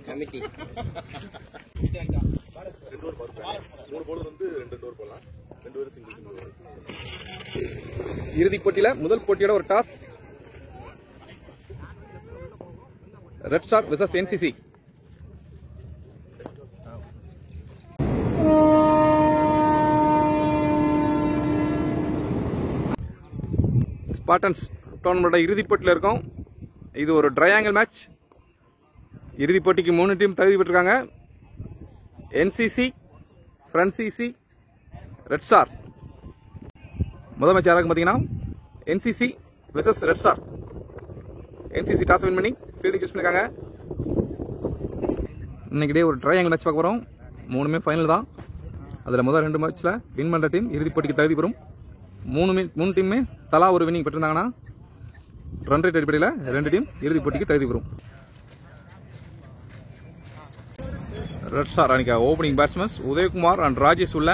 Committee 2 over power 3 bowler வந்து 2 over போடலாம் 2 over single இறுதிப் போட்டியில முதல் போட்டியோட ஒரு toss. Red star versus NCC. Spartans tournament இறுதிப் போட்டியில் இருக்கோம். இது ஒரு ட்ரையாங்கிள் மேட்ச். இறுதிப் போட்டிக்கு 3 டீம் தகுதி பெற்றிருக்காங்க. என்சிசி, ஃப்ரன்சிசி, ரெட் ஸ்டார். முதல் மேட்ச் யாராக பார்த்தீங்கன்னா NCC versus Red Star. NCC toss win பண்ணி ஃபீல்டிங் சூஸ் பண்ணிருக்காங்க. இன்னைக்கு ஒரு ட்ரையாங்கிள் மேட்ச் பார்க்க போகிறோம். 3மே ஃபைனல் தான். அதில் முதல் 2 மேட்ச்சில் வின் பண்ணுற டீம் இறுதிப் போட்டிக்கு தகுதி பெறும். 3 டீமுமே தலா ஒரு வின்னிங் பெற்றிருந்தாங்கன்னா ரன் ரேட் அடிப்படையில் 2 டீம் இறுதிப் போட்டிக்கு தகுதி பெறும். ரெட் ஸ்டார் அணிக்காக opening batsmen Udayakumar and Rajesh உள்ள.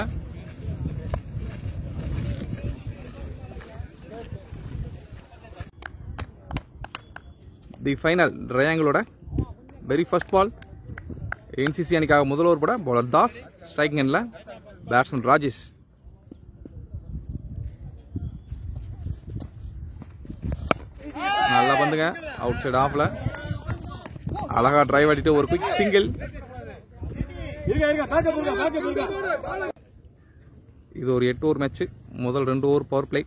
தி ஃபைனல் ட்ரையாங்கிளோட வெரி ஃபர்ஸ்ட் பால். என்சிசி அணிக்காக முதல் ஓவர் போட பவுலர் தாஸ், ஸ்ட்ரைக்கிங் எண்ட்ல பேட்ஸ்மேன் ராஜேஷ். நல்லா பந்துங்க, அவுட் சைடு ஆஃப்ல அழகா டிரைவ் அடிட்டு ஒரு குயிக் சிங்கிள். இது ஒரு 8 ஓவர் மேட்ச். முதல் 2 ஓவர் பவர் பிளே.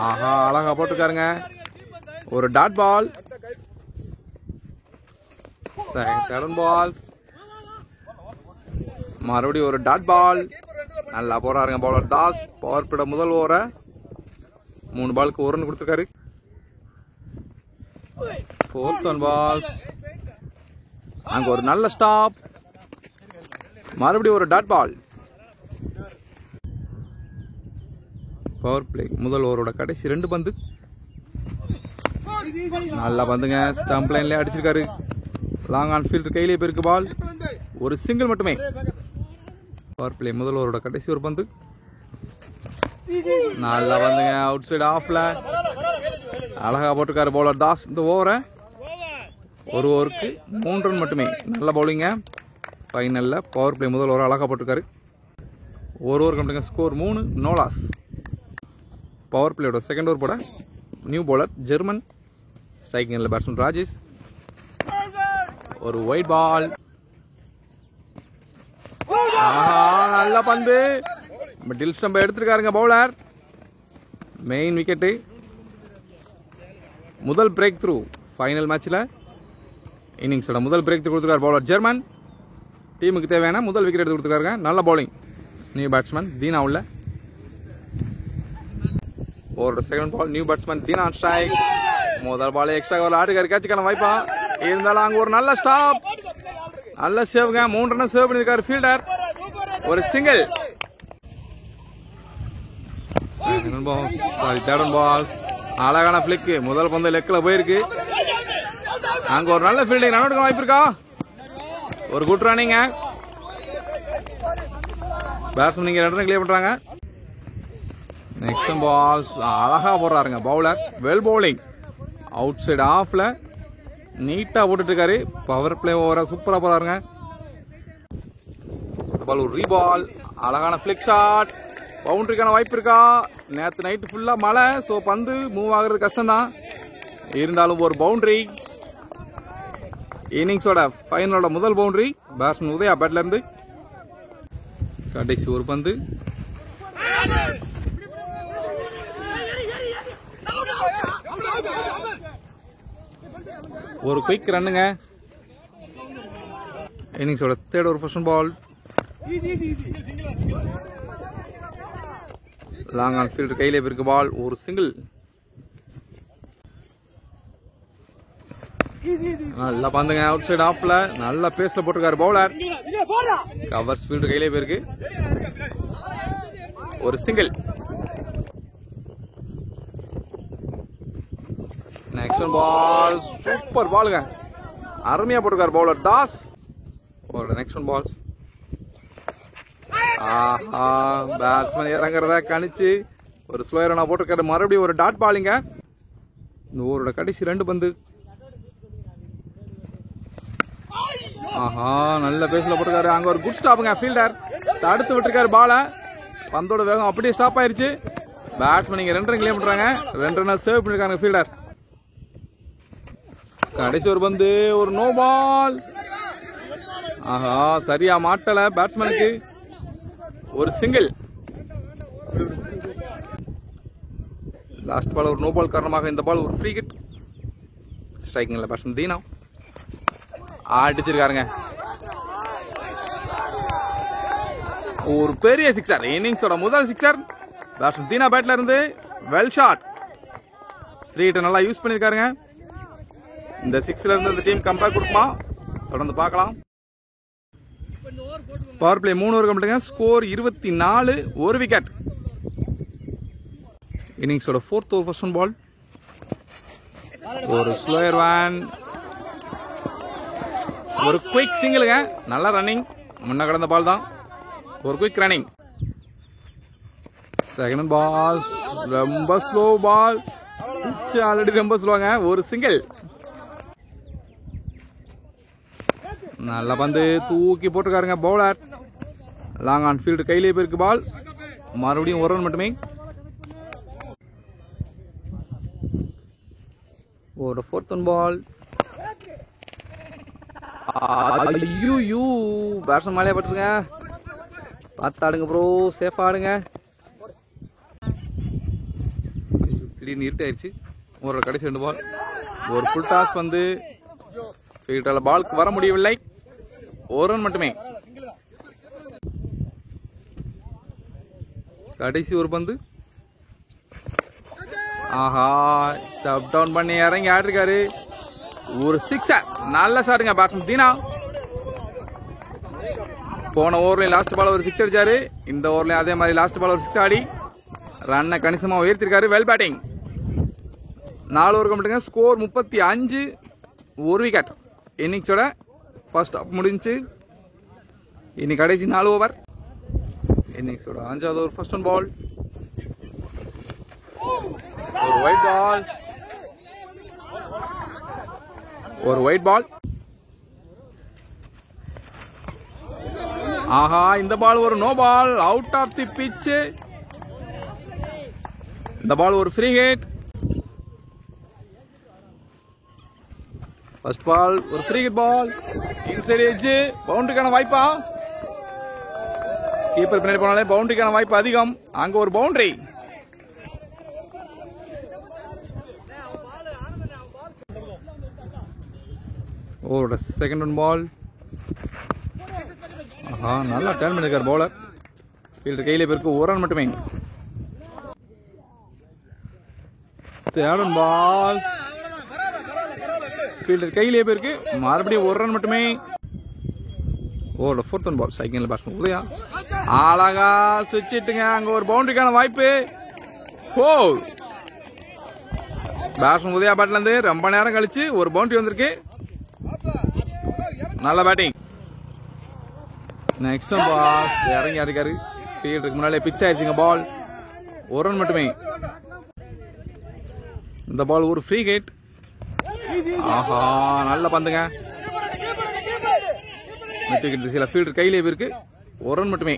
ஆஹா, அழகா போட்டுருக்காருங்க. ஒரு டாட் பால். செகண்ட் பால் மறுபடியும் ஒரு டாட் பால். நல்லா போறாருங்க பவுலர் தாஸ். பவர் பிளே முதல் ஓவரை 3 பாலுக்கு 1 ரன் கொடுத்திருக்காரு. 4th on balls. அங்க ஒரு நல்ல ஸ்டாப். மறுபடியும் ஒரு டாட் பால். பவர் பிளே முதல் ஓவரோட கடைசி 2 பந்து. நல்ல பந்துங்க, ஸ்டம்ப் லைன்ல அடிச்சிருக்காரு. லாங் ஆன் ஃபீல்ட் கையிலே போயிருக்கு பால். ஒரு சிங்கிள் மட்டுமே. பவர் பிளே முதல் ஓவரோட கடைசி ஒரு பந்து. நல்லா வந்துங்க, அவுட் சைடு ஆஃப்ல அழகா போட்டிருக்காரு பவுலர் தாஸ். இந்த ஓவரை ஒரு ஓவருக்கு 3 ரன் மட்டுமே. நல்ல பவுலிங்க. ஃபைனல்ல பவர் பிளே முதல் ஓவர் அழகா போட்டிருக்காரு. ஒரு over complete. Score 3, no loss. Power பிளேயோட செகண்ட் ஓவர் போட நியூ பவுலர் ஜெர்மன், ஸ்ட்ரைக்கிங் எண்ட்ல பேட்ஸ்மேன் ராஜேஷ். ஒரு ஒயிட் பால். நல்ல பந்து. டில் ஸ்டம்ப எடுத்திருக்காருங்க பவுலர். Main wicket. முதல் பிரேக் த்ரூ ஃபைனல் மேட்ச்ல இன்னிங்ஸோட முதல் பிரேக் த்ரூ கொடுத்துருக்காரு பவுலர் ஜெர்மன். டீமுக்கு தேவையான முதல் விக்கெட் எடுத்து கொடுத்துருக்காருங்க. நல்ல பவுலிங். நியூ பேட்ஸ்மேன் தீனா உள்ள. ஓவரோட second ball new batsman Dheena strike. முதல் பால் எக்ஸ்ட்ரா ஓவர் ஆட்டுக்காரு. கேட்சுக்கான வாய்ப்பா இருந்தாலும் அங்க ஒரு நல்ல ஸ்டாப். நல்ல சேவ்ங்க. 3 ரன் சேவ் பண்ணிருக்காரு ஃபீல்டர். ஒரு சிங்கிள். தேர்ட் பால் அழகான பிளிக். முதல் பந்து லெக்ல போயிருக்கு. அங்க ஒரு நல்ல ஃபீல்டிங். ரன் எடுக்க வாய்ப்பு இருக்கா? ஒரு குட் ரன்னிங். பேட்ஸ்மேன் நீங்க 2 ரன் கிளியர் பண்றாங்க. நெக்ஸ்ட் பால் அழகா போடுறாருங்க bowler. Well bowling. Outside ஆஃப்ல நீட்டா போட்டுட்டு இருக்காரு. பவர் பிளே ஓவர சூப்பரா போறாருங்க. பால் ஒரு ரீபால். அழகான பிளிக் ஷாட். பவுண்டரிக்கான வாய்ப்பு இருக்கா? நேற்று நைட்டு ஃபுல்லா மழை. ஸோ பந்து மூவ் ஆகுறது கஷ்டம் தான். இருந்தாலும் ஒரு பவுண்டரி. இன்னிங்ஸோட ஃபைனலோட முதல் பவுண்டரி பேட்ஸ்மேன் உதயா பேட்ல இருந்து. கடைசி ஒரு பந்து. ஒரு குயிக் ரன்னுங்க. இன்னிங்ஸோட தேர்ட் ஒரு first ball. Long on field கையிலே இருக்கு பால். ஒரு சிங்கிள். நல்லா பந்துங்க. அவுட் சைடு ஆஃப்ல நல்ல பேஸ்ல போட்டிருக்காரு பவுலர். கவர்ஸ் ஃபீல்ட் கையிலே போயிருக்கு. ஒரு சிங்கிள். நெக்ஸ்ட் பால் சூப்பர் பாலுங்க. அருமையா போட்டிருக்காரு bowler Das. Next ball batsman இறங்குறத கணிச்சு ஒரு ஸ்லோயர் ரன்னா போட்டிருக்காரு. மறுபடியும் ஒரு டாட் பாலிங்க. இந்த ஓவரோட கடைசி 2 பந்து. ஆஹா நல்ல பேஸ்ல போட்டிருக்காரு. அங்க ஒரு குட் ஸ்டாப்புங்க. ஃபீல்டர் தடுத்து விட்டுருக்காரு பால. பந்தோட வேகம் அப்படியே ஸ்டாப் ஆயிருச்சு. பேட்ஸ்மேன் இங்க 2 ரன் கிளியர் பண்றாங்க. 2 ரன் சேவ் பண்ணிருக்காங்க ஃபீல்டர். கடைசி ஒரு பந்து, ஒரு நோ பால். ஆஹா சரியா மாட்டல பேட்ஸ்மேனுக்கு. ஒரு சிங்கிள். லாஸ்ட் பால் ஒரு நோ பால் காரணமாக இந்த பால் ஒரு ஃப்ரீ ஹிட். ஸ்ட்ரைக்கிங்ல பேட்ஸ்மேன் தீனா அடிச்சிருக்காருங்க. ஒரு பெரிய சிக்ஸர். இன்னிங்ஸோட முதல் சிக்ஸர். பேட்ஸ்மேன் தீனா பேட்ல இருந்து வெல் ஷாட். ஃப்ரீ ஹிட் நல்லா யூஸ் பண்ணிருக்காருங்க. இந்த 6ல இருந்து இந்த டீம் கம்பேக் கொடுக்குமா தொடர்ந்து பார்க்கலாம். பவர் பிளே 3 ஓவர் கம்ப்ளீட்டுங்க. Score 24, 1 wicket. இன்னிங்ஸோட 4th ஓவர் ஃபர்ஸ்ட் பால். ஒரு ஸ்லோயர் வேன், ஒரு குயிக் சிங்கிளுங்க. நல்ல ரன்னிங். முன்ன கடந்த பால் தான். ஒரு குயிக் ரன்னிங். செகண்ட் பால் ரொம்ப ஸ்லோ பால். ஆல்ரெடி ரொம்ப ஸ்லோங்க. ஒரு சிங்கிள். நல்ல பந்து தூக்கி போட்டுருக்காருங்க பவுலர். லாங் ஆன் ஃபீல்டு கையிலே போயிருக்கு பால். மறுபடியும் ஒரு ரன் மட்டுமே. ஒரு 4th பால். ஐயோ பேட்ஸ்மேன் மேலே பட்டுருங்க. பார்த்து ஆடுங்க ப்ரோ, சேஃபா ஆடுங்க. திடீர்னு இருட்டாயிருச்சு. ஒரு கடைசி 2 பால். ஒரு ஃபுல் டாஸ் வந்து ஃபீல்டர்ல பாலுக்கு வர முடியவில்லை. ஒரு ரன் மட்டுமே. கடைசி ஒரு பந்து. ஆஹா ஸ்டப் டவுன் பண்ணி இறங்கி ஆடிருக்காரு. ஒரு சிக்ஸர். நல்ல ஷாட்டுங்க பேட்ஸ்மேன் தீனா. போன ஓவர்ல லாஸ்ட் பால் ஒரு 6 அடிச்சாரு. இந்த ஓவர்ல அதே மாதிரி லாஸ்ட் பால் ஒரு 6 ஆடி ரன்னை கணிசமா உயர்த்திருக்காரு. Well batting. 4 ஓவர் கம்ப்ளீட்டுங்க. Score 35, 1 wicket. இன்னிங்ஸோட ஃபர்ஸ்ட் ஹாஃப் முடிஞ்சு. இனி கடைசி 4 ஓவர். இன்னிங்ஸோட 5வது ஓவர் ஃபர்ஸ்ட் பால். ஒரு ஒயிட் பால். ஒரு ஒயிட் பால். ஆஹா இந்த பால் ஒரு no ball. Out of the pitch. இந்த பால் ஒரு ஃப்ரீ ஹிட். ஃபர்ஸ்ட் பால் ஒரு free hit ball. Inside edge. பவுண்டரிக்கான வாய்ப்பா? கீப்பர் பின்னாடி போனாலே பவுண்டரிக்கான வாய்ப்பு அதிகம். அங்க ஒரு பவுண்டரி. ஓட செகண்ட் ஒன் பால். ஆஹா நல்லா டர்ன் பண்ணிருக்கார் பவுலர். ஃபீல்டர் கையில போயிருக்கு. ஒரு ரன் மட்டுமே. தேர்ட் ஒன் பால். ஃபீல்டர் கையிலே போயிருக்கு. மறுபடியும் ஒரு ரன் மட்டுமே. ஓட 4th ஒன் பால். சைக்கிள் பேட்ஸ்மேன் உதயா அழகா சுவிட்சிட்டுங்க. அங்க ஒரு பவுண்டரிக்கான வாய்ப்பு. 4. பேட்ஸ்மேன் உதயா பேட்ல இருந்து ரொம்ப நேரம் கழிச்சு ஒரு பவுண்டரி வந்திருக்கு. நல்ல பேட்டிங். நெக்ஸ்ட் பால் இறங்கி அடிக்காரு. ஃபீல்டருக்கு முன்னாலே பிச் ஆயிடுச்சுங்க பால். ஒரு ரன் மட்டுமே. இந்த பால் ஒரு ஃப்ரீ ஹிட். ஆஹா நல்ல பந்துங்க. மிட் விக்கெட் திசையில ஃபீல்டர் கையிலே இருக்கு. ஒரு ரன் மட்டுமே.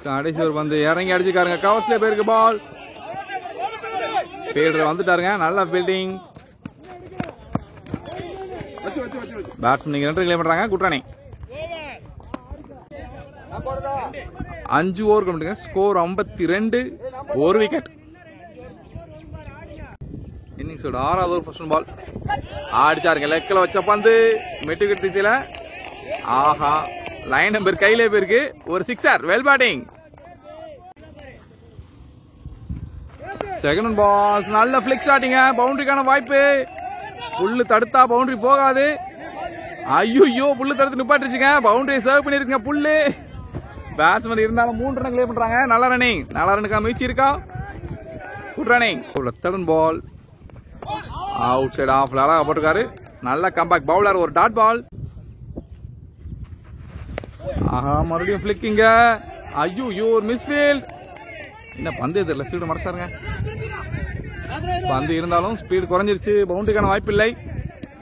கடைசி ஒரு பந்து இறங்கி அடிச்சுக்காருங்க. கவர்ஸ்ல போயிருக்கு பால். ஃபீல்டர் வந்துட்டாருங்க. நல்ல ஃபீல்டிங். பேட்ஸ்மேன் 2 ரன் கிளியர் பண்றாங்க. Good running. 5 ஓவர் கம்ப்ளீட்டுங்க. Score 52, 1 wicket. இன்னிங்ஸோட 6வது ஓவர் ஃபர்ஸ்ட் பால். அடிச்சாருங்க. லெக்கில் வச்ச பந்து மிட் விக்கெட் திசையில. ஆஹா லைன் நம்பர் கையிலே போயிருக்கு. ஒரு sixer. Well batting. Second ball நல்ல பிளிக் ஷாட்டிங்க. பவுண்டரிக்கான வாய்ப்பு. புல்லு தடுத்தா பவுண்டரி போகாது. ஐயோ புல்லு தடுத்து நிப்பாட்டுச்சுங்க. பவுண்டரி சர்வ் பண்ணிருக்குங்க புல்லு. பேட்ஸ்மேன் இருந்தாலும் 3 ரன் கிளியர் பண்றாங்க. நல்ல ரன்னிங். நல்ல ரன்னுக்கான முயற்சி இருக்கா? Good running. Third ball out side ஆஃப்ல அழகா போட்டுருக்காரு. நல்ல கம்பேக் பவுலர். ஒரு டாட் பால். ஆஹா மறுபடியும் பிளிக்கிங்க. ஐயோ ஒரு மிஸ்ஃபீல்ட். என்ன பந்து தெரியல. ஃபீல்டு மறைச்சாருங்க. பந்து இருந்தாலும் ஸ்பீடு குறைஞ்சிருச்சு. பவுண்டரிக்கான வாய்ப்பு இல்லை.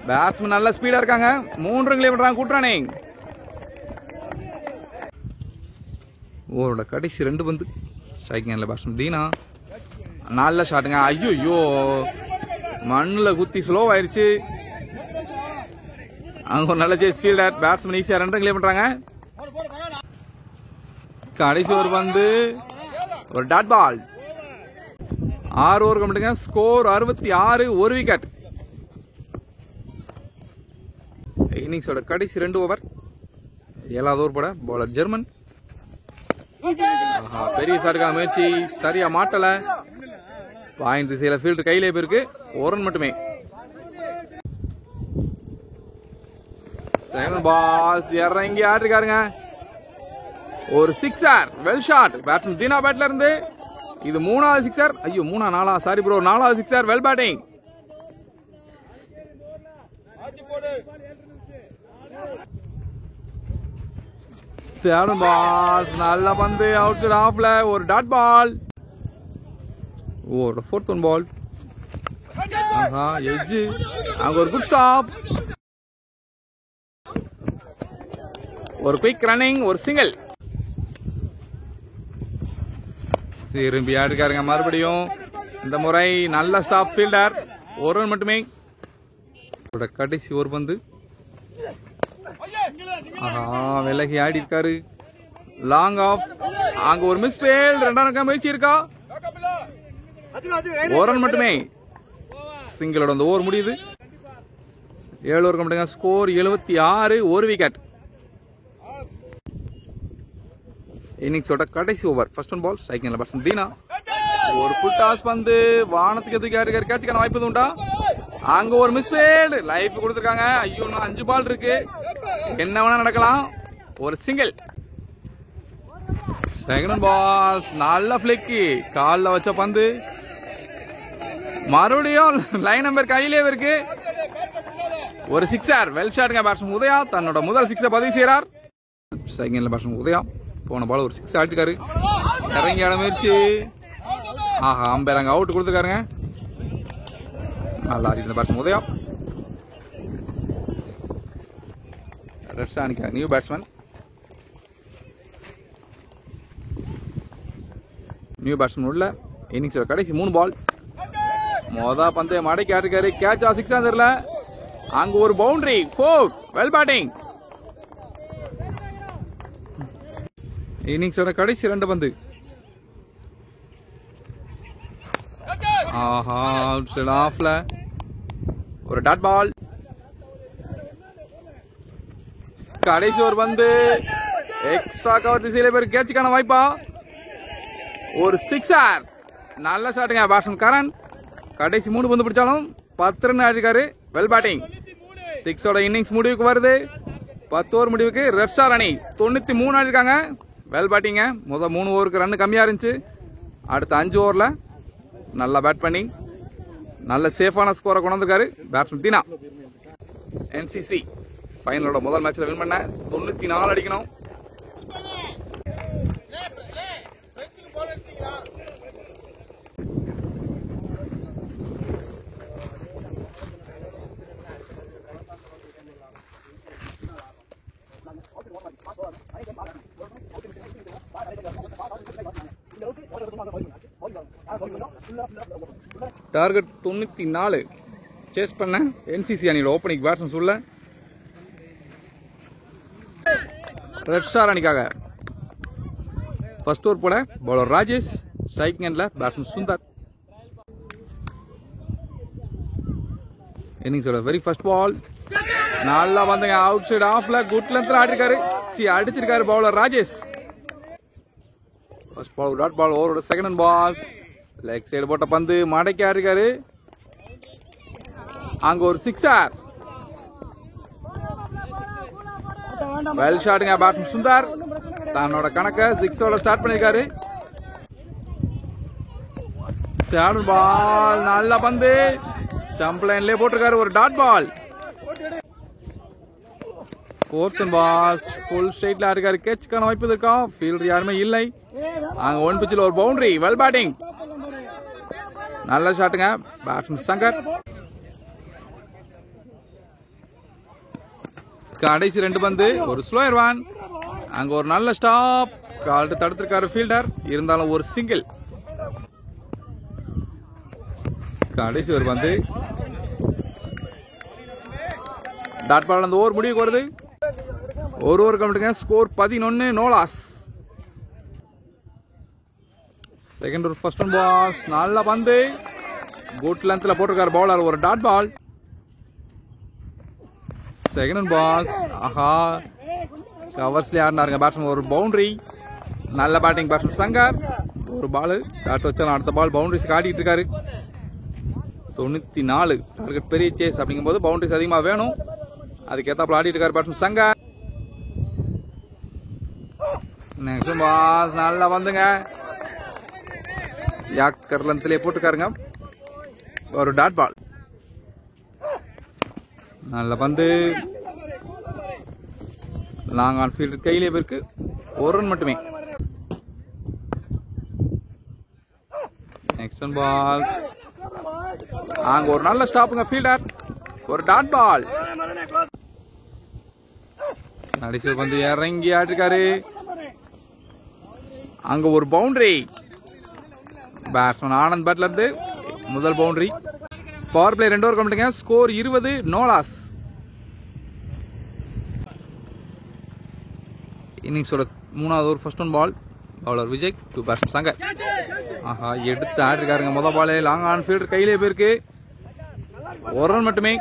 பேட்ஸ்மேன் நல்ல ஸ்பீடா இருக்காங்க. 3 கிலோமீட்டர் கூட்டுறானே. ஓவரோட கடைசி 2 பந்து. ஸ்ட்ரைக்கிங் ஹேண்ட்ல பேட்ஸ்மேன் தீனா. நல்ல ஷாட்டுங்க. ஐயோ மண்ணில் குத்தி ஸ்லோ ஆயிருச்சு. அங்க ஒரு நல்ல சேஸ் ஃபீல்டர். பேட்ஸ்மேன் ஈஸியா 2 கிளியர் பண்றாங்க. கடைசி ஒரு பந்து, ஒரு டாட் பால். 6 ஓவர் கம்ப்ளீட்டுங்க. Score 66, 1 wicket. இன்னிங்ஸோட கடைசி 2 ஓவர். 7வது ஓவர் போட பவுலர் ஜெர்மன். பெரிய ஷாட்டுக்கான முயற்சி சரியா மாட்டல. பாயிண்ட் திசையில ஃபீல்டர் கையிலே போயிருக்கு. 1 ரன் மட்டுமே. செகண்ட் பால் இறங்கி ஆட்டிருக்காருங்க. ஒரு sixer. Well shot. Batsman Dheena பேட்ல இருந்து. இது 3வது சிக்ஸர். ஐயோ 3ஆ 4ஆ சாரி ப்ரோ 4வது sixer. Well batting. Third ball நல்ல பந்து. அவுட் சைட் ஆஃப்ல ஒரு டாட் பால். ஓ 4th ஒன் பால். எட்ஜ். அங்க ஒரு குட் ஸ்டாப். ஒரு குயிக் ரன்னிங், ஒரு சிங்கிள். திரும்பி ஆடுக்காருங்க மறுபடியும். இந்த முறை நல்ல ஸ்டாப் ஃபீல்டர். 1 ரன் மட்டுமே. கடைசி ஒரு பந்து. விலகி ஆடி இருக்காரு. Long off. அங்க ஒரு மிஸ் ஃபீல்ட். 2ஆம் ரன் முயற்சி இருக்கா? 1 ரன் மட்டுமே. சிங்கிளோட அந்த ஓவர் முடியுது. 7 ஓவர் கம்ப்ளீட்டுங்க. Score 76, 1 wicket. இன்னிங்ஸோட கடைசி over. First one ball. Striking batsman Deena. ஒரு ஃபுல் டாஸ் பந்து வானத்துக்கு எதுக்காரு கேட்சுக்கான வாய்ப்பு உண்டா? அங்க ஒரு மிஸ் ஃபீல்ட். லைஃப் கொடுத்துருக்காங்க. ஐயோ 5 பால் இருக்கு. என்ன வேணா நடக்கலாம். ஒரு சிங்கிள். செகண்ட் பால் நல்ல பிளிக்கி. காலில் வச்ச பந்து மறுபடியும் லைன் நம்பர் கையிலே இருக்கு. ஒரு சிக்ஸர். வெல் ஷாட்டுங்க. பேட்ஸ்மேன் உதயா தன்னோட முதல் சிக்ஸை பதிவு செய்யறார். செகண்ட்ல பேட்ஸ்மேன் உதயா போன பால் ஒரு 6 ஆட்டிருக்காரு. இறங்கி ஆட முயற்சி. அம்பேர் அங்க அவுட் கொடுத்துருக்காருங்க. நல்லா ஆடிட்டு batsman Udaya. New batsman. New batsman உள்ள. இன்னிங்ஸோட கடைசி 3 பால். மொத பந்தய மடக்கி ஆட்டிருக்காரு. கேட்சா 6 தெரியல. அங்க ஒரு பவுண்டரி. 4. Well batting. இன்னிங்ஸோட கடைசி 2 பந்து. ஆஃப்ல ஒரு டாட் பால். கடைசி ஒரு பந்து. எக்ஸ்ட்ரா கவர் திசையில பேர் கேட்சுக்கான வாய்ப்பா? ஒரு சிக்ஸர். நல்ல ஷாட்டுங்க. பேட்ஸ்மேன் கரண் கடைசி 3 பந்து பிடிச்சாலும் 10 ரன் ஆடிருக்காரு. Well batting. 6ஓட இன்னிங்ஸ் முடிவுக்கு வருது. 10 ஓவர் முடிவுக்கு ரெட் ஸ்டார் அணி 93 ஆடிருக்காங்க. வெல் பேட்டிங்க. முதல் 3 ஓவருக்கு ரன் கம்மியா இருந்துச்சு. அடுத்த 5 ஓவர்ல நல்லா பேட் பண்ணி நல்ல சேஃபான ஸ்கோரை கொண்டு வந்திருக்காரு பேட்ஸ்மேன் தீனா. NCC ஃபைனலோட முதல் மேட்ச்ல வின் பண்ண 94 அடிக்கணும். டார்கெட் 94 சேஸ் பண்ண NCC அணியோட ஓப்பனிங் பேட்ஸ்மேன் உள்ள. ரெட் ஸ்டார் அணிக்காக ஃபர்ஸ்ட் ஓவர் போட பவுலர் ராஜேஷ். ஸ்ட்ரைக்கிங் ஹேண்ட்ல பேட்ஸ்மேன் சுந்தர். இன்னிங்ஸோட வெரி ஃபர்ஸ்ட் பால். நல்லா வந்தங்க. அவுட் சைட் ஆஃப்ல குட் லென்த்ல ஆடிருக்காரு. அடிச்சிருக்காரு bowler Rajesh. First ball dot ball. ஓவரோட செகண்ட் பால். லெக் சைடு போட்ட பந்து மடக்கி ஆடிருக்காரு. அங்க ஒரு சிக்ஸர். வெல் ஷாட்டுங்க. பேட்ஸ்மேன் சுந்தர் தன்னோட கணக்க 6ஓட ஸ்டார்ட் பண்ணிருக்காரு. Third ball. நல்ல பந்து ஸ்டம்ப் லைன்லயே போட்டிருக்காரு. ஒரு டாட் பால். 4th பால். ஃபுல் ஸ்ட்ரைட்ல இருக்காரு. கேட்சுக்கான வாய்ப்பு இருக்கா? ஃபீல்டர் யாருமே இல்லை. அங்க 1 பிச்சில் ஒரு பவுண்டரி. Well batting. நல்ல ஷாட்டுங்க. பேட்ஸ்மேன் சங்கர். கடைசி 2 பந்து ஒரு ஸ்லோயர் வான். அங்க ஒரு நல்ல ஸ்டாப் கால்டு தடுத்திருக்காரு ஃபீல்டர். இருந்தாலும் ஒரு சிங்கிள். கடைசி ஒரு பந்து டாட் பால். அந்த ஓவர் முடிவுக்கு வருது. ஒரு ஓவர் கம்ப்ளீட்டுங்க. Score 11. No loss. Second over first one balls. நல்ல பந்து குட் லென்த்ல போட்டிருக்காரு பவுலர். ஒரு dot ball. Second one balls. ஆஹா கவர்ஸ்ல ஆடினாருங்க பேட்ஸ்மேன். ஒரு பவுண்டரி. நல்ல பேட்டிங் பேட்ஸ்மேன் சங்கர். ஒரு பால் டாட் வச்சாலும் அடுத்த பால் பவுண்டரிஸ் காட்டிட்டு இருக்காரு. 94 டார்கெட் பெரிய சேஸ் அப்படிங்கும் போது பவுண்டரிஸ் அதிகமா வேணும். அதுக்கேத்தாப்புல ஆடிட்டு இருக்காரு பேட்ஸ்மேன் சங்கர். Next balls. நல்லா வந்துங்க யாக்கர் லென்த்லயே போட்டுக்காருங்க. ஒரு டாட் பால். நல்ல பந்து லாங் ஆன் ஃபீல்ட் கையிலே போயிருக்கு. ஒரு ரன் மட்டுமே. Next one balls. அங்க ஒரு நல்ல ஸ்டாப்புங்க ஃபீல்டர். ஒரு டாட் பால். கடைசி வந்து இறங்கி ஆட்டிருக்காரு. அங்க ஒரு பவுண்டரி. பேட்ஸ்மேன் ஆனந்த் பேட்ல இருந்து முதல் பவுண்டரி. பவர் பிளே 2 ஓவர் கம்ப்ளீட்டுங்க. ஸ்கோர் 20. No loss. இன்னிங்ஸோட 3வது over first one ball. Bowler Vijay. 2 batsman Shankar. ஆஹா எடுத்து ஆடிருக்காருங்க. முதல் பால் லாங் ஆன் ஃபீல்டர் கையிலே போயிருக்கு. ஒரு ரன் மட்டுமே.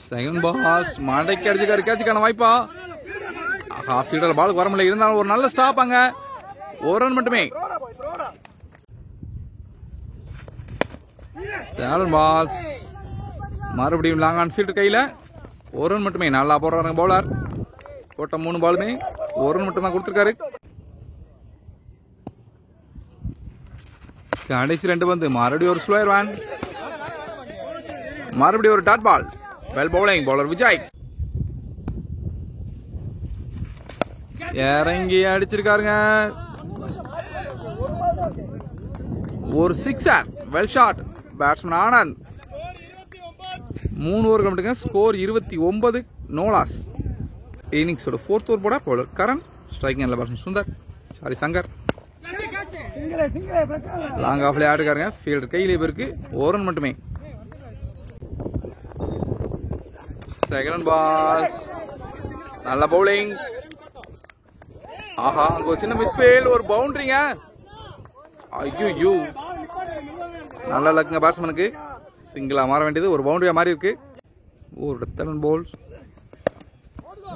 Second balls. மடைக்கு அடிச்சுக்காரு. கேட்சுக்கான வாய்ப்பா. ஆஹா ஃபீல்டர் பாலுக்கு வர முடியல. இருந்தாலும் ஒரு நல்ல ஸ்டாப். அங்க ஒரு ரன் மட்டுமே. பால்ஸ். மறுபடியும் லாங் ஆன் ஃபீல்டர் கையில. ஒரு ரன் மட்டுமே. நல்லா போடுறாருங்க பவுலர். போட்ட 3 பாலுமே ஒரு ரன் மட்டும் தான் கொடுத்திருக்காரு. கடைசி 2 பந்து மறுபடியும் ஒரு ஸ்லோயர் வான். மறுபடியும் ஒரு dot ball. Well bowling bowler Vijay. இறங்கி அடிச்சிருக்காருங்க. ஒரு sixer. Well shot batsman Anand. 3 over கம்ப்ளீட்டுங்க. ஸ்கோர் 29. No loss. இன்னிங்ஸோட 4th ஓவர் போட பவுலர் கரண். ஸ்ட்ரைக்கிங் நல்ல batsman Sundar. Sorry Shankar. Long ஆஃப்ல ஆடுக்காருங்க. ஃபீல்டர் கையிலே போயிருக்கு. ஒரு ரன் மட்டுமே. Second balls. நல்ல பவுலிங். ஆஹா அங்க ஒரு சின்ன மிஸ்ஃபீல்ட். ஒரு பவுண்டரிங்க. ஐயோ நல்ல லக்குங்க பேட்ஸ்மேனுக்கு. சிங்கிளா மாற வேண்டியது ஒரு பவுண்டரியா மாறி இருக்கு. ஒரு தேர்ட் பால்.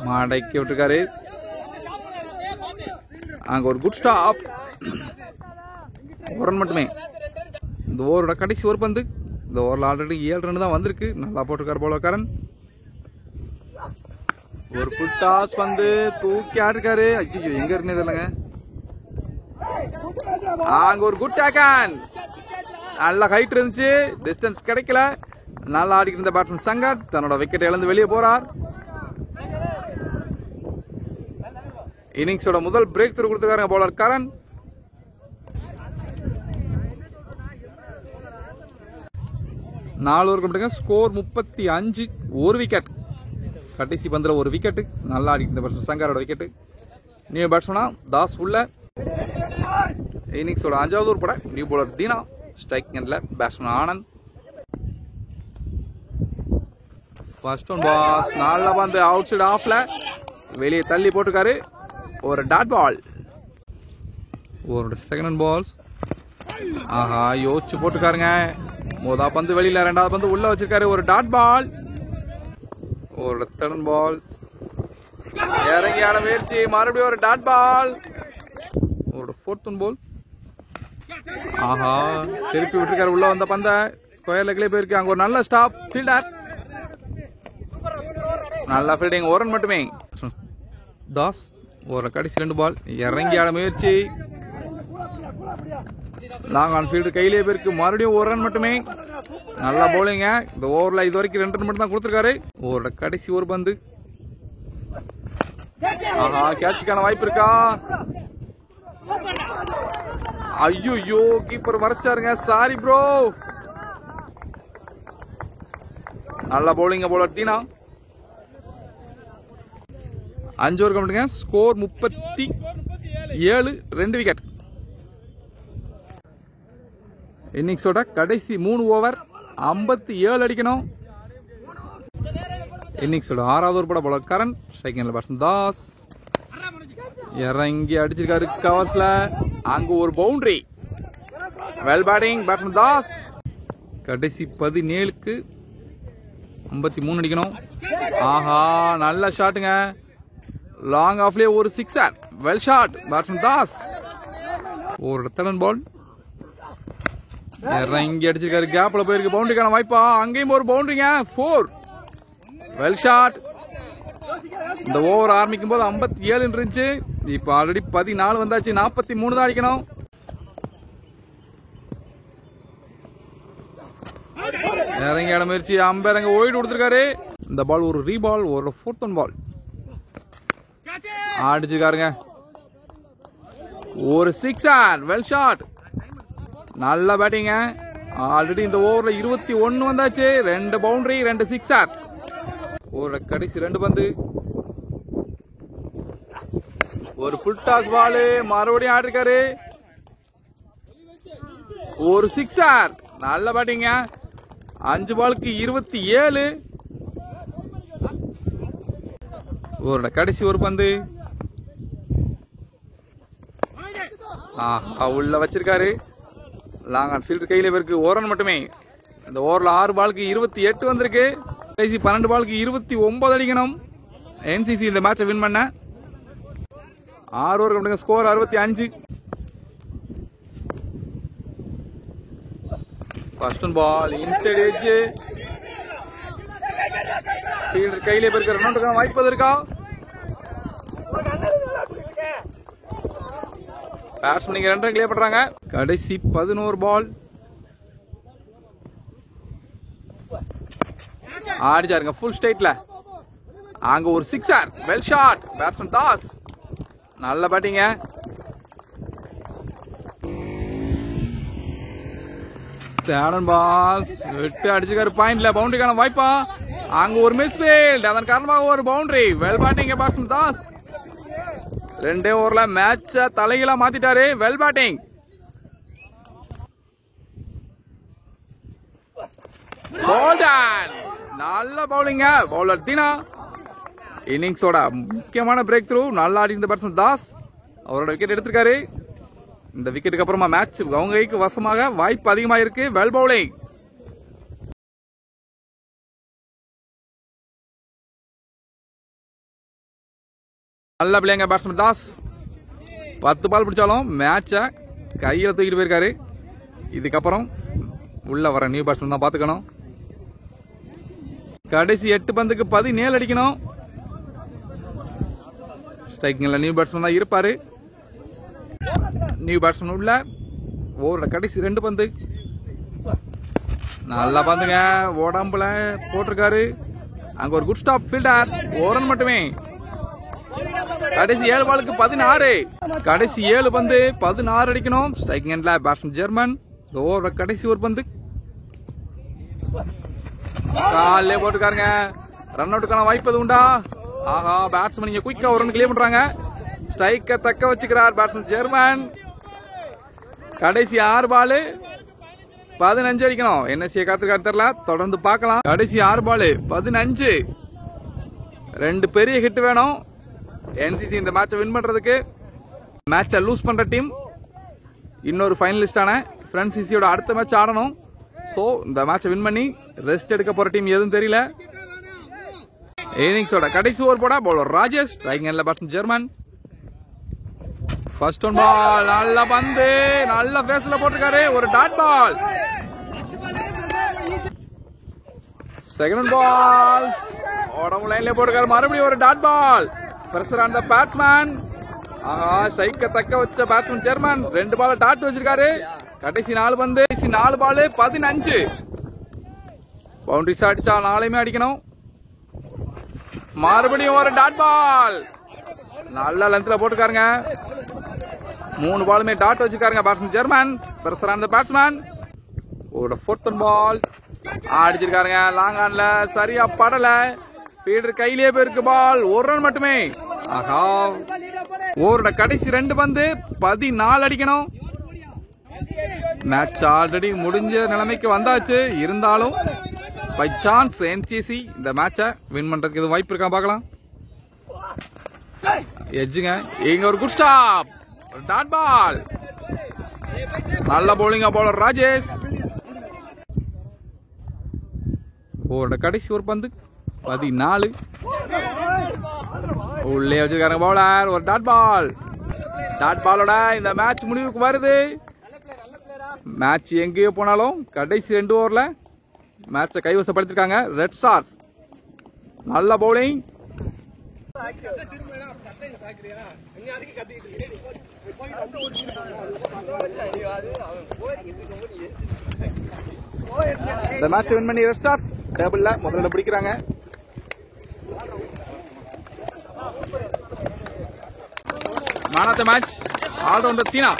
மாடைக்கு விட்டுருக்காரு. அங்க ஒரு குட் ஸ்டாப். ஒரு ரன் மட்டுமே. இந்த ஓவரோட கடைசி ஒரு பந்து. இந்த ஓவரில் ஆல்ரெடி 7 ரன் தான் வந்திருக்கு. நல்லா போட்டிருக்காரு பவுலர் கரண். ஒரு குட் டாஸ் வந்து தூக்கி ஆடிருக்காரு. ஐயோ எங்க இருக்குன்னு தெரியலங்க. அங்க ஒரு குட் டேக்கன். நல்ல ஹைட் இருந்துச்சு. டிஸ்டன்ஸ் கிடைக்கல. நல்லா ஆடிக்கிட்டு இருந்த பேட்ஸ்மேன் சங்கர் தன்னோட விக்கெட் இழந்து வெளியே போறார். இன்னிங்ஸோட முதல் பிரேக் த்ரூ கொடுத்துருக்காங்க பவுலர் கரண். நாலு ஓவர் கம்ப்ளீட். ஸ்கோர் 35. ஒரு விக்கெட். கடைசி பந்துல ஒரு விக்கெட். நல்லா ஆடிக்கிட்டு இருந்த பேட்ஸ்மேன் சங்கரோட விக்கெட். நியூ பேட்ஸ்மேனா தாஸ் உள்ள. இன்னிங்ஸோட 5வது ஓவர் போட நியூ பவுலர் தீனா. ஸ்ட்ரைக்கிங் எண்ட்ல batsman Anand. First one balls. நல்ல பந்து அவுட் சைடு ஆஃப்ல வெளியே தள்ளி போட்டுருக்காரு. ஒரு டாட் பால். ஒரு செகண்ட் பால்ஸ். ஆஹா யோசிச்சு போட்டுருக்காருங்க. முதல் பந்து வெளியில, 2வது பந்து உள்ள வச்சிருக்காரு. ஒரு டாட் பால். ஒரு தேர்ட் பால். இறங்கி ஆட முயற்சி. மறுபடியும் ஒரு டாட் பால். ஒரு 4th பால். ஆஹா திருப்பி விட்டுருக்காரு. உள்ள வந்த பந்த ஸ்கொயர் லெக்லயே போயிருக்கு. அங்க ஒரு நல்ல ஸ்டாப் ஃபீல்டர். நல்ல ஃபீல்டிங். ஒரு ரன் மட்டுமே. தாஸ் ஒரு கடைசி 2 பால். இறங்கி ஆட முயற்சி. லாங் ஆன் ஃபீல்டு கையிலே போயிருக்கு. மறுபடியும் ஒரு ரன் மட்டுமே. நல்லா பவுலிங்க. இந்த ஓவர்ல இது வரைக்கும் 2 ரன் மட்டும் தான் கொடுத்திருக்காரு. ஓவரோட கடைசி ஒரு பந்து. ஆஹா கேட்சுக்கான வாய்ப்பு இருக்கா? ஐயோ கீப்பர் மறைச்சிட்டாருங்க. Sorry bro. நல்ல பவுலிங்க bowler தீனா 5 ஓவர் கம்ப்ளீட்டுங்க. Score 37, 2 wicket. இன்னிங்ஸோட கடைசி 3 ஓவர் 57 அடிக்கணும். இன்னிங்ஸோட 6வது ஓவர் போட bowler கரண். செகண்ட்ல பேட்ஸ்மேன் தாஸ் இறங்கி அடிச்சிருக்காரு கவர்ஸ்ல. அங்க ஒரு boundary. Well batting batsman Das. கடைசி 17க்கு 53 அடிக்கணும். ஆஹா நல்ல ஷாட்டுங்க. லாங் ஆஃப்லயே ஒரு sixer. Well shot batsman Das. ஒரு டர்ன் பால் இறங்கி அடிச்சிருக்காரு. கேப்ல போயிருக்கு. பவுண்டரிக்கான வாய்ப்பா. அங்கேயும் ஒரு பவுண்டரிங்க. 4. Well shot. இந்த ஓவர் ஆரம்பிக்கும் போது 57 இருந்துச்சு. இப்ப ஆல்ரெடி 14 வந்தாச்சு. 43 தான் அடிக்கணும். இறங்கி ஆட முயற்சி. அம்பேர் அங்க ஓய்டு கொடுத்திருக்காரு. இந்த பால் ஒரு ரீபால். ஒரு 4th பால் அடிச்சிருக்காருங்க. ஒரு சிக்ஸர். Well shot. நல்ல பேட்டிங்க. ஆல்ரெடி இந்த ஓவர்ல 21 வந்தாச்சு. 2 பவுண்டரி 2 சிக்ஸர். ஒரு கடைசி 2 பந்து. ஒரு புல் டாஸ் பால். மறுபடியும் ஆடிருக்காரு. ஒரு சிக்ஸர். நல்ல பேட்டிங்க. 5 பாலுக்கு 27. ஒரு கடைசி ஒரு பந்து. உள்ள வச்சிருக்காரு. லாங் ஆன் ஃபீல்டர் கையில இருக்கு. ஓரன் மட்டுமே. இந்த ஓவர்ல 6 பாலுக்கு 28 வந்திருக்கு. கடைசி 12 பாலுக்கு 29 அடிக்கணும். என்சிசி இந்த மேட்சை வின் பண்ண. 6 over score 65. First ball inside edge. Fielder கையில இருக்க ரன் வாய்ப்பு இருக்கா? பேட்ஸ்மேன் 2 ரன் கிளியர் பண்றாங்க. கடைசி 11 பால் ஆடிச்சாருங்க ஃபுல் ஸ்ட்ரைட்ல. அங்க ஒரு sixer. Well shot batsman Das. நல்ல பேட்டிங்க. தேடன் பால்ஸ் விட்டு அடிச்சுக்காரு. பாயிண்ட்ல பவுண்டரிக்கான வாய்ப்பா. அங்க ஒரு மிஸ் ஃபீல்ட். அதன் காரணமாக ஒரு boundary. Well batting batsman Das. 2 ஓவர்ல மேட்ச தலையில மாத்திட்டாரு. Well batting. நல்ல பவுலிங்க பவுலர் தீனா. இன்னிங்ஸோட முக்கியமான பிரேக் த்ரூ. நல்லா ஆடி இருந்த பேட்ஸ்மேன் தாஸ் அவரோட விக்கெட் எடுத்திருக்காரு. இந்த விக்கெட்டுக்கு அப்புறமா மேட்ச் அவங்க கைக்கு வசமாக வாய்ப்பு அதிகமாக இருக்கு. Well bowling. நல்ல பிள்ளைங்க பேட்ஸ்மேன் தாஸ். 10 பால் பிடிச்சாலும் மேட்ச கையில தூக்கிட்டு போயிருக்காரு. இதுக்கப்புறம் உள்ள வர நியூ பேட்ஸ்மேன் தான் பாத்துக்கணும். கடைசி 8 பந்துக்கு 17 அடிக்கணும். ஸ்ட்ரைக்கிங்ல நியூ பேட்ஸ்மேன் தான் இருப்பாரு. நியூ பேட்ஸ்மேன் உள்ள. ஓவரோட கடைசி 2 பந்து. நல்லா பந்துங்க. உடம்புல போட்டிருக்காரு. அங்க ஒரு குட் ஸ்டாப் ஃபீல்டர். ஓரன் மட்டுமே. கடைசி 7 பாலுக்கு 16. கடைசி 7 பந்து 16 அடிக்கணும். ஸ்ட்ரைக்கிங் எண்ட்ல பேட்ஸ்மேன் ஜெர்மன். ஓவரோட கடைசி ஒரு பந்து காலே போட்டுருக்காருங்க. ரன் அவுட்டுக்கான வாய்ப்பு எது உண்டா? ஆஹா பேட்ஸ்மேன் இங்க குயிக்கா ஒரு ரன் கிளியர் பண்றாங்க. ஸ்ட்ரைக்க தக்க வச்சுக்கிறார் பேட்ஸ்மேன் ஜெர்மன். கடைசி 6 பால் 15 அடிக்கணும். என்எஸ்சியை காத்திருக்காரு தெரியல. தொடர்ந்து பார்க்கலாம். கடைசி 6 பால் 15. 2 பெரிய ஹிட் வேணும் என்சிசி இந்த மேட்சை வின் பண்றதுக்கு. மேட்சை லூஸ் பண்ற டீம் இன்னொரு ஃபைனலிஸ்டான பிரான்சிசியோட அடுத்த மேட்ச் ஆடணும். சோ இந்த மேட்சை வின் பண்ணி ரெஸ்ட் எடுக்க போற டீம் எதுவும் தெரியல. இன்னிங்ஸோட கடைசி ஓவர் போட பவுலர் ராஜேஷ். ஸ்ட்ரைக்கிங் எண்ட்ல batsman German. First one ball. நல்ல பந்து. நல்ல பேஸ்ல போட்டிருக்காரு. ஒரு டாட் பால். செகண்ட் பால் உடம்பு லைன்ல போட்டிருக்காரு. மறுபடியும் ஒரு dot ball. Pressure on the batsman. ஸ்ட்ரைக்க தக்க வச்ச பேட்ஸ்மேன் ஜெர்மன். 2 பால் டாட் வச்சிருக்காரு. கடைசி 4 பந்து 4 பால் 15. பவுண்டரிஸ் அடிச்சா 4மே அடிக்கணும். மறுபடியும் ஒரு டாட் பால். நல்ல லென்த்ல போட்டுருக்காருங்க. 3 பாலுமே டாட் வச்சிருக்காருங்க batsman German. Pressure on the batsman. ஒரு 4th பால் அடிச்சிருக்காருங்க. லாங் ஆன்ல சரியா படல. ஃபீல்டர் கையிலேயே போயிருக்கு. பால் ஒரு ரன் மட்டுமே. ஆஹா, ஓவரோட கடைசி 2 பந்து 14 அடிக்கணும். மேட்ச் ஆல்ரெடி முடிஞ்ச நிலைமைக்கு வந்தாச்சு. இருந்தாலும் பை சான்ஸ் என்சிசி இந்த மேட்சை வின் பண்றதுக்கு எதுவும் வாய்ப்பு இருக்கா பார்க்கலாம். எஜ்ஜுங்க. இங்க ஒரு குட் ஸ்டாப். Dot ball. நல்ல பவுலிங்கா பவுலர் ராஜேஷ். ஓவரோட கடைசி ஒரு பந்து 14. உள்ளே வச்சிருக்காங்க பவுலர். ஒரு டாட் பால். டாட் பாலோட இந்த மேட்ச் முடிவுக்கு வருது. மேட்ச் எங்கேயோ போனாலும் கடைசி 2 ஓவர்ல மேட்சை கைவசப்படுத்திருக்காங்க ரெட் ஸ்டார்ஸ். நல்ல பவுலிங். இந்த மேட்ச் வின் பண்ணி ரெட் ஸ்டார்ஸ் டேபிள்ல முதல்ல பிடிக்கிறாங்க. Man of the match allrounder Dheena.